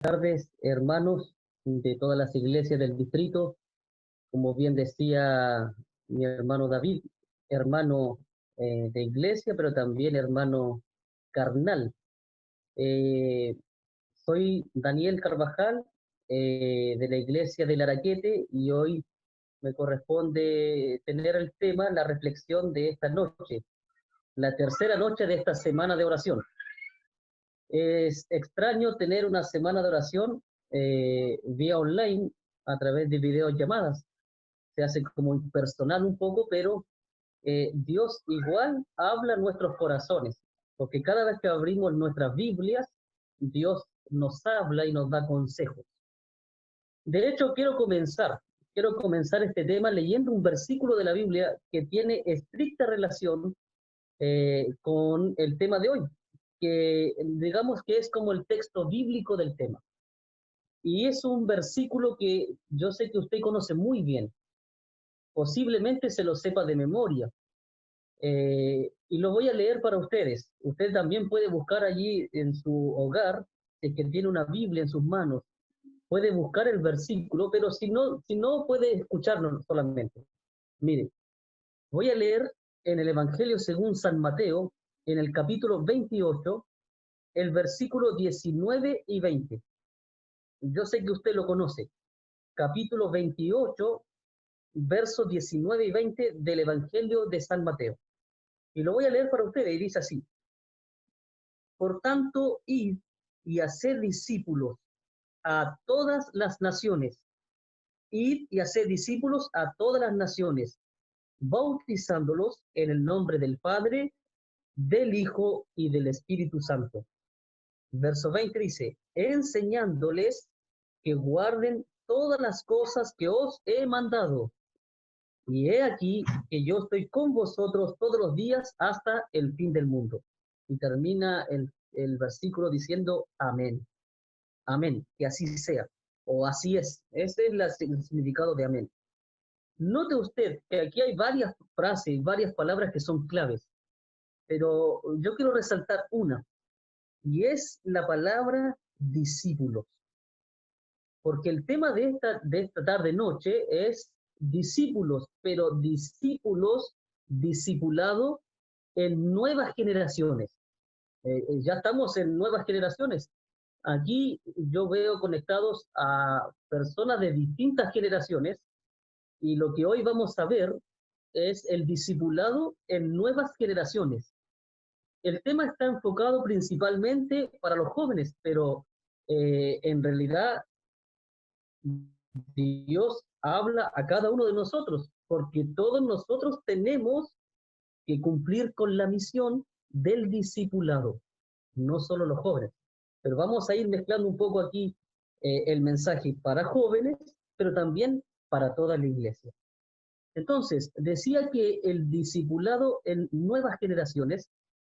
Tardes, hermanos de todas las iglesias del distrito. Como bien decía mi hermano David, hermano de iglesia, pero también hermano carnal. Eh, Soy Daniel Carvajal, de la iglesia del Araquete, y hoy me corresponde tener el tema, la reflexión de esta noche, la tercera noche de esta semana de oración. Es extraño tener una semana de oración vía online a través de videollamadas. Se hace como impersonal un poco, pero Dios igual habla en nuestros corazones, porque cada vez que abrimos nuestras Biblias, Dios nos habla y nos da consejos. De hecho, quiero comenzar este tema leyendo un versículo de la Biblia que tiene estricta relación con el tema de hoy, que digamos que es como el texto bíblico del tema. Y es un versículo que yo sé que usted conoce muy bien, posiblemente se lo sepa de memoria, y lo voy a leer para ustedes. Usted también puede buscar allí en su hogar, si es que tiene una Biblia en sus manos, puede buscar el versículo, pero si no puede escucharlo solamente. Mire, voy a leer en el Evangelio según San Mateo, en el capítulo 28, el versículo 19 y 20. Yo sé que usted lo conoce. Capítulo 28, versos 19 y 20 del Evangelio de San Mateo. Y lo voy a leer para ustedes y dice así: Por tanto, id y haced discípulos a todas las naciones. Id y haced discípulos a todas las naciones, bautizándolos en el nombre del Padre, del Hijo y del Espíritu Santo. Verso 20 dice: enseñándoles que guarden todas las cosas que os he mandado. Y he aquí que yo estoy con vosotros todos los días hasta el fin del mundo. Y termina el versículo diciendo amén. Amén, que así sea. O así es. Ese es el significado de amén. Note usted que aquí hay varias frases, varias palabras que son claves, pero yo quiero resaltar una, y es la palabra discípulos. Porque el tema de esta tarde-noche es discípulos, pero discípulos, discipulado en nuevas generaciones. Ya estamos en nuevas generaciones. Aquí yo veo conectados a personas de distintas generaciones, y lo que hoy vamos a ver es el discipulado en nuevas generaciones. El tema está enfocado principalmente para los jóvenes, pero en realidad Dios habla a cada uno de nosotros, porque todos nosotros tenemos que cumplir con la misión del discipulado, no solo los jóvenes. Pero vamos a ir mezclando un poco aquí el mensaje para jóvenes, pero también para toda la iglesia. Entonces, decía que el discipulado en nuevas generaciones,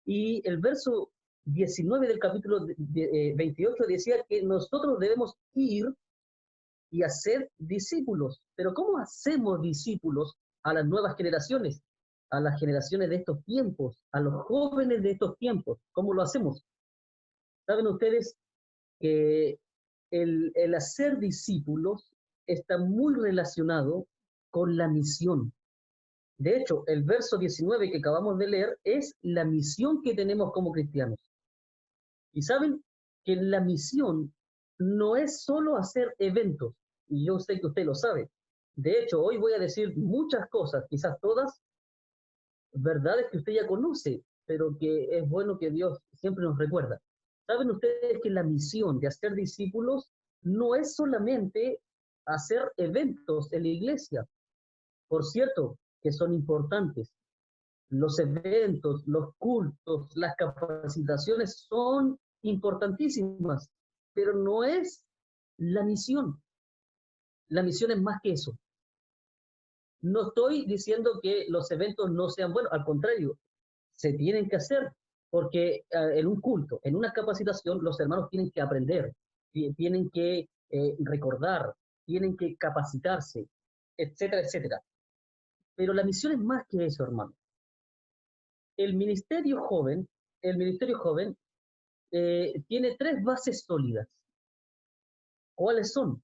y el verso 19 del capítulo 28 decía que nosotros debemos ir y hacer discípulos. Pero ¿cómo hacemos discípulos a las nuevas generaciones? A las generaciones de estos tiempos, a los jóvenes de estos tiempos. ¿Cómo lo hacemos? Saben ustedes que el hacer discípulos está muy relacionado con la misión. De hecho, el verso 19 que acabamos de leer es la misión que tenemos como cristianos. Y saben que la misión no es solo hacer eventos, y yo sé que usted lo sabe. De hecho, hoy voy a decir muchas cosas, quizás todas verdades que usted ya conoce, pero que es bueno que Dios siempre nos recuerda. ¿Saben ustedes que la misión de hacer discípulos no es solamente hacer eventos en la iglesia? Por cierto, que son importantes. Los eventos, los cultos, las capacitaciones son importantísimas, pero no es la misión. La misión es más que eso. No estoy diciendo que los eventos no sean buenos, al contrario, se tienen que hacer, porque en un culto, en una capacitación, los hermanos tienen que aprender, tienen que recordar, tienen que capacitarse, etcétera, etcétera. Pero la misión es más que eso, hermano. El ministerio joven, el ministerio joven tiene tres bases sólidas. ¿Cuáles son?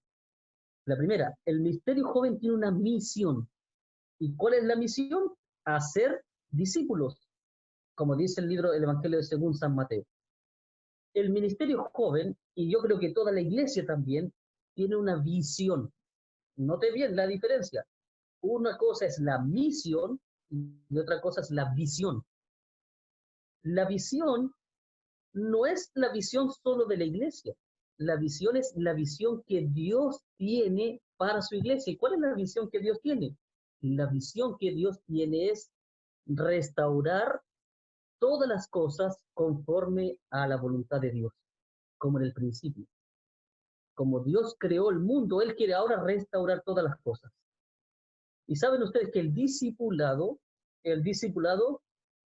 La primera, el ministerio joven tiene una misión. ¿Y cuál es la misión? Hacer discípulos, como dice el libro El Evangelio según San Mateo. El ministerio joven, y yo creo que toda la iglesia también, tiene una visión. Note bien la diferencia. Una cosa es la misión y otra cosa es la visión. La visión no es la visión solo de la iglesia. La visión es la visión que Dios tiene para su iglesia. ¿Y cuál es la visión que Dios tiene? La visión que Dios tiene es restaurar todas las cosas conforme a la voluntad de Dios, como en el principio. Como Dios creó el mundo, Él quiere ahora restaurar todas las cosas. Y saben ustedes que el discipulado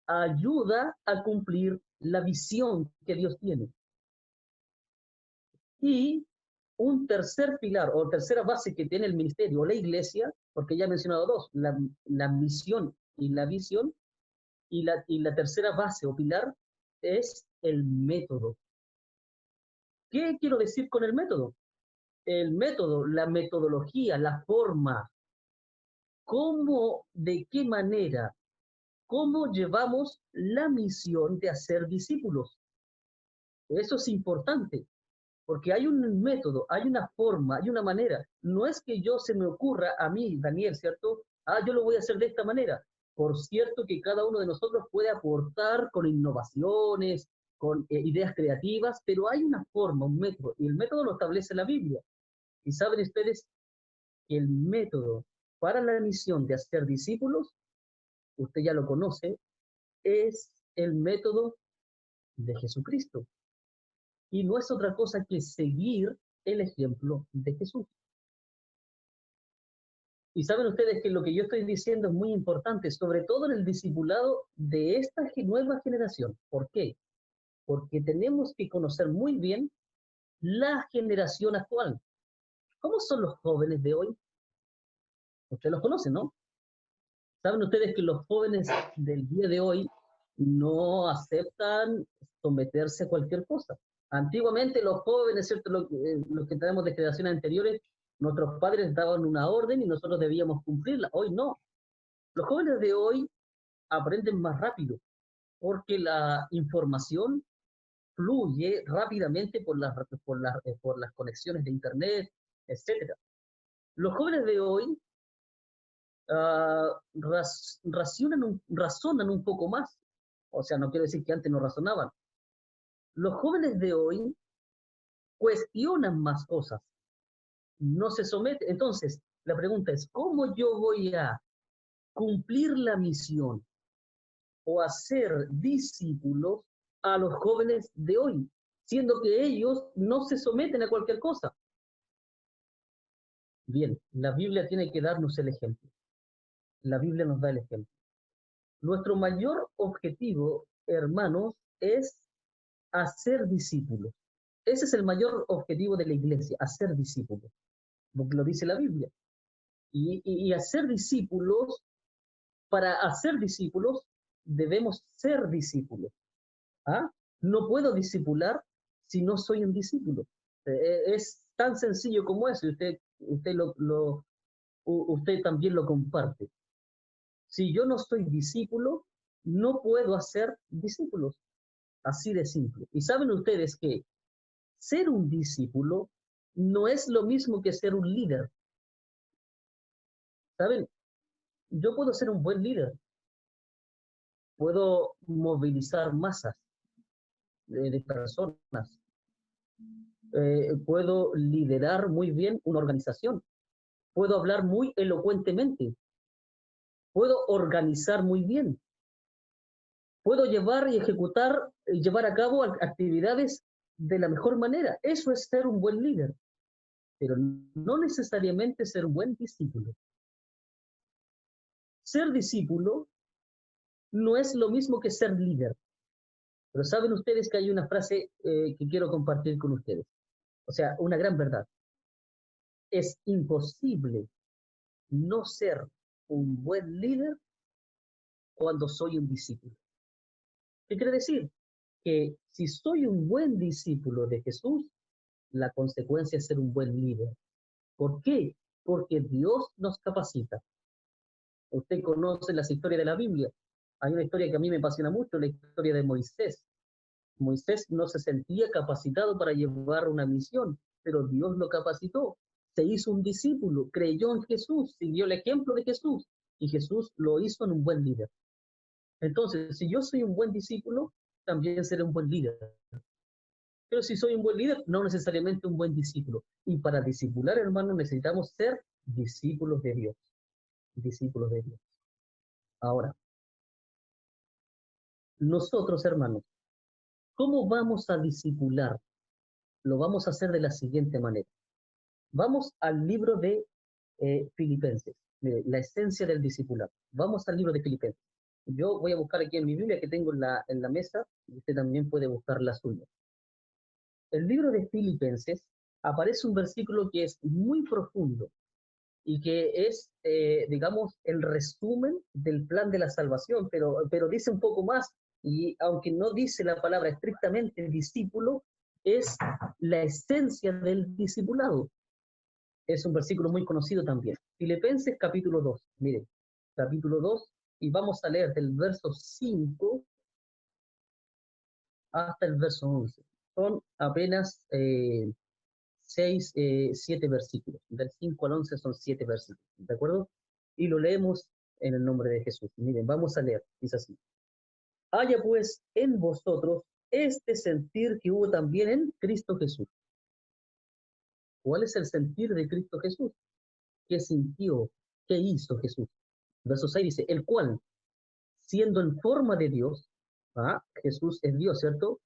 ayuda a cumplir la visión que Dios tiene. Y un tercer pilar o tercera base que tiene el ministerio o la iglesia, porque ya he mencionado dos, la misión y la visión, y la tercera base o pilar es el método. ¿Qué quiero decir con el método? El método, la metodología, la forma, cómo, de qué manera, cómo llevamos la misión de hacer discípulos. Eso es importante, porque hay un método, hay una forma, hay una manera. No es que yo se me ocurra a mí, Daniel, ¿cierto? Yo lo voy a hacer de esta manera. Por cierto que cada uno de nosotros puede aportar con innovaciones, con ideas creativas, pero hay una forma, un método, y el método lo establece la Biblia. Y saben ustedes que el método para la misión de hacer discípulos, usted ya lo conoce, es el método de Jesucristo. Y no es otra cosa que seguir el ejemplo de Jesús. Y saben ustedes que lo que yo estoy diciendo es muy importante, sobre todo en el discipulado de esta nueva generación. ¿Por qué? Porque tenemos que conocer muy bien la generación actual. ¿Cómo son los jóvenes de hoy? Ustedes los conocen, ¿no? Saben ustedes que los jóvenes del día de hoy no aceptan someterse a cualquier cosa. Antiguamente los jóvenes, ¿cierto? Los que tenemos de generaciones anteriores, nuestros padres daban una orden y nosotros debíamos cumplirla. Hoy no. Los jóvenes de hoy aprenden más rápido porque la información fluye rápidamente por las conexiones de Internet, etcétera. Los jóvenes de hoy razonan un poco más. O sea, no quiero decir que antes no razonaban. Los jóvenes de hoy cuestionan más cosas, no se someten. Entonces, la pregunta es, ¿cómo yo voy a cumplir la misión o hacer discípulos a los jóvenes de hoy, siendo que ellos no se someten a cualquier cosa? Bien, la Biblia tiene que darnos el ejemplo. La Biblia nos da el ejemplo. Nuestro mayor objetivo, hermanos, es hacer discípulos. Ese es el mayor objetivo de la iglesia, hacer discípulos, porque lo dice la Biblia. Y hacer discípulos, para hacer discípulos, debemos ser discípulos. ¿Ah? No puedo discipular si no soy un discípulo. Es tan sencillo como eso, y usted también lo comparte. Si yo no soy discípulo, no puedo hacer discípulos. Así de simple. Y saben ustedes que ser un discípulo no es lo mismo que ser un líder. ¿Saben? Yo puedo ser un buen líder, puedo movilizar masas de personas, puedo liderar muy bien una organización, puedo hablar muy elocuentemente, puedo organizar muy bien, puedo llevar y ejecutar, llevar a cabo actividades de la mejor manera. Eso es ser un buen líder, pero no necesariamente ser un buen discípulo. Ser discípulo no es lo mismo que ser líder. Pero saben ustedes que hay una frase que quiero compartir con ustedes. O sea, una gran verdad. Es imposible no ser un buen líder cuando soy un discípulo. ¿Qué quiere decir? Que si soy un buen discípulo de Jesús, la consecuencia es ser un buen líder. ¿Por qué? Porque Dios nos capacita. Usted conoce las historias de la Biblia. Hay una historia que a mí me apasiona mucho, la historia de Moisés. Moisés no se sentía capacitado para llevar una misión, pero Dios lo capacitó. Se hizo un discípulo, creyó en Jesús, siguió el ejemplo de Jesús y Jesús lo hizo en un buen líder. Entonces, si yo soy un buen discípulo, también seré un buen líder. Pero si soy un buen líder, no necesariamente un buen discípulo. Y para discipular, hermano, necesitamos ser discípulos de Dios. Discípulos de Dios. Ahora, nosotros, hermanos, ¿cómo vamos a discipular? Lo vamos a hacer de la siguiente manera. Vamos al libro de Filipenses, la esencia del discipulado. Vamos al libro de Filipenses. Yo voy a buscar aquí en mi Biblia que tengo en la mesa, y usted también puede buscar la suya. El libro de Filipenses aparece un versículo que es muy profundo y que es, digamos, el resumen del plan de la salvación, pero dice un poco más, y aunque no dice la palabra estrictamente discípulo, es la esencia del discipulado. Es un versículo muy conocido también. Filipenses capítulo 2, miren, capítulo 2, y vamos a leer del verso 5 hasta el verso 11. Son apenas 7 versículos. Del 5 al 11 son 7 versículos, ¿de acuerdo? Y lo leemos en el nombre de Jesús. Miren, vamos a leer, dice así. Haya pues en vosotros este sentir que hubo también en Cristo Jesús. ¿Cuál es el sentir de Cristo Jesús? ¿Qué sintió? ¿Qué hizo Jesús? Verso 6 dice, el cual, siendo en forma de Dios, Jesús es Dios, ¿cierto?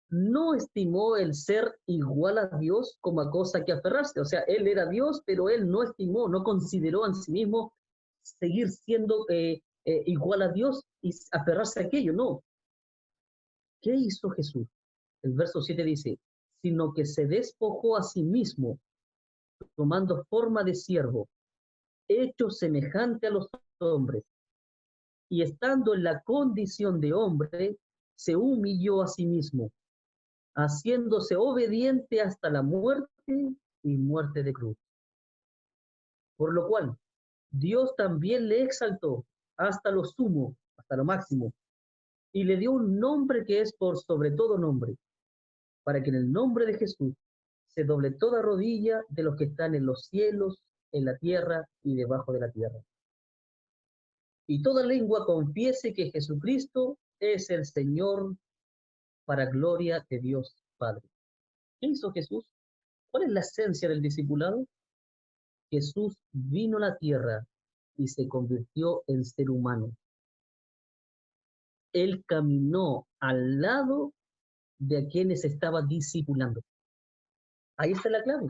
No estimó el ser igual a Dios como a cosa que aferrarse. O sea, él era Dios, pero él no estimó, no consideró en sí mismo seguir siendo igual a Dios y aferrarse a aquello. No. ¿Qué hizo Jesús? El verso 7 dice, sino que se despojó a sí mismo, tomando forma de siervo, hecho semejante a los hombres, y estando en la condición de hombre, se humilló a sí mismo, haciéndose obediente hasta la muerte y muerte de cruz. Por lo cual, Dios también le exaltó hasta lo sumo, hasta lo máximo, y le dio un nombre que es por sobre todo nombre, para que en el nombre de Jesús se doble toda rodilla de los que están en los cielos, en la tierra y debajo de la tierra. Y toda lengua confiese que Jesucristo es el Señor, para gloria de Dios Padre. ¿Qué hizo Jesús? ¿Cuál es la esencia del discipulado? Jesús vino a la tierra y se convirtió en ser humano. Él caminó al lado de a quienes estaba discipulando. Ahí está la clave.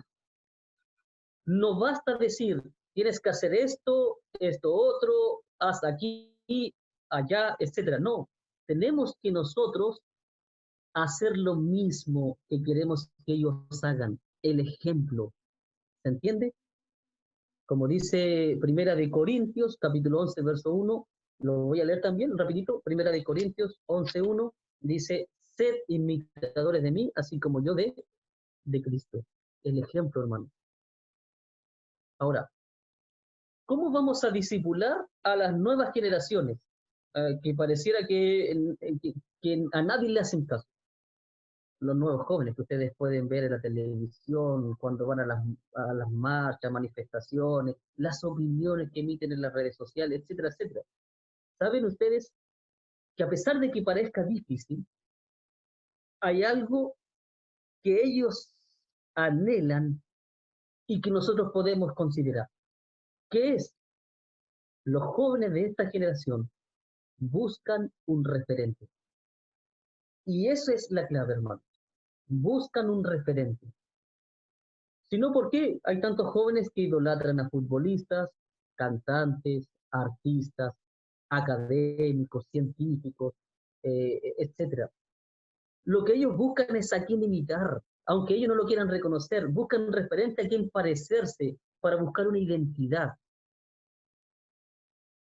No basta decir, tienes que hacer esto, esto otro, hasta aquí, allá, etcétera. No, tenemos que nosotros hacer lo mismo que queremos que ellos hagan, el ejemplo. ¿Se entiende? Como dice Primera de Corintios, capítulo 11, verso 1, lo voy a leer también rapidito. Primera de Corintios 11, 1, dice, sed imitadores de mí, así como yo de Cristo. El ejemplo, hermano. Ahora, ¿cómo vamos a discipular a las nuevas generaciones? Que pareciera que a nadie le hacen caso. Los nuevos jóvenes que ustedes pueden ver en la televisión, cuando van a las marchas, manifestaciones, las opiniones que emiten en las redes sociales, etcétera, etcétera. ¿Saben ustedes que a pesar de que parezca difícil, hay algo que ellos anhelan y que nosotros podemos considerar? ¿Qué es? Los jóvenes de esta generación buscan un referente. Y eso es la clave, hermano. Buscan un referente. Si no, ¿por qué hay tantos jóvenes que idolatran a futbolistas, cantantes, artistas, académicos, científicos, etcétera? Lo que ellos buscan es a quién imitar, aunque ellos no lo quieran reconocer, buscan un referente a quien parecerse para buscar una identidad.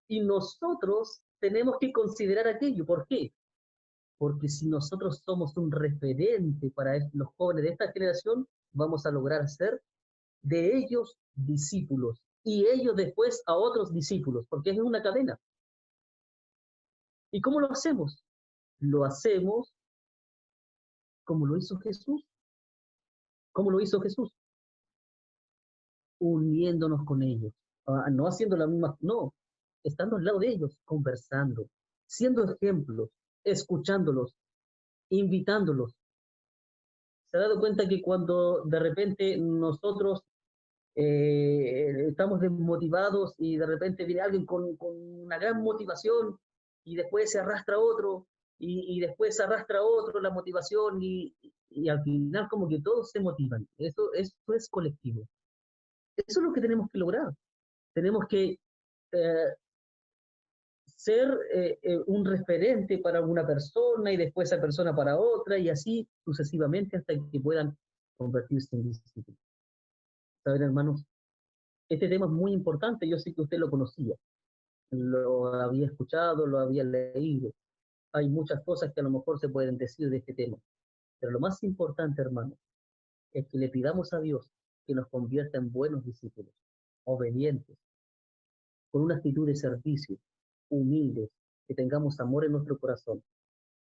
Y nosotros tenemos que considerar aquello. ¿Por qué? Porque si nosotros somos un referente para los jóvenes de esta generación, vamos a lograr ser de ellos discípulos y ellos después a otros discípulos, porque es una cadena. ¿Y cómo lo hacemos? Lo hacemos como lo hizo Jesús. ¿Cómo lo hizo Jesús? Uniéndonos con ellos. No haciendo la misma, no, estando al lado de ellos, conversando, siendo ejemplos, escuchándolos, invitándolos. ¿Se ha dado cuenta que cuando de repente nosotros estamos desmotivados y de repente viene alguien con una gran motivación y después se arrastra otro y después se arrastra otro la motivación y al final como que todos se motivan? Eso es colectivo. Eso es lo que tenemos que lograr. Tenemos que eh, ser un referente para una persona y después esa persona para otra y así sucesivamente hasta que puedan convertirse en discípulos. ¿Saben, hermanos? Este tema es muy importante, yo sé que usted lo conocía, lo había escuchado, lo había leído. Hay muchas cosas que a lo mejor se pueden decir de este tema, pero lo más importante, hermano, es que le pidamos a Dios que nos convierta en buenos discípulos, obedientes, con una actitud de servicio, humildes, que tengamos amor en nuestro corazón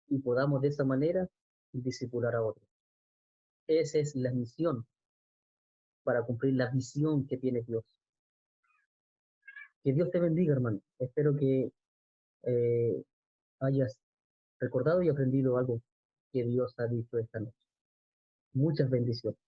y podamos de esa manera discipular a otros. Esa es la misión para cumplir la visión que tiene Dios. Que Dios te bendiga, hermano. Espero que eh, hayas recordado y aprendido algo que Dios ha dicho esta noche. Muchas bendiciones.